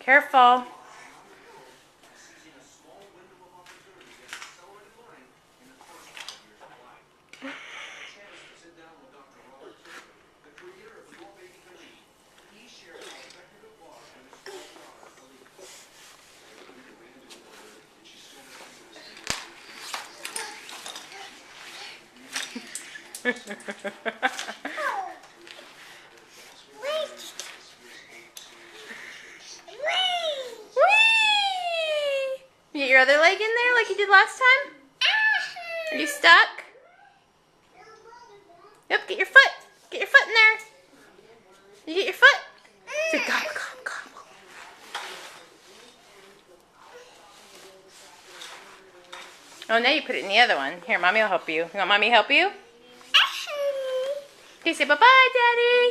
Careful. You get your other leg in there like you did last time? Are you stuck? Yep, get your foot. Get your foot in there. You get your foot? So gobble, gobble, gobble. Oh, now you put it in the other one. Here, Mommy will help you. You want Mommy to help you? Okay, say bye-bye, Daddy.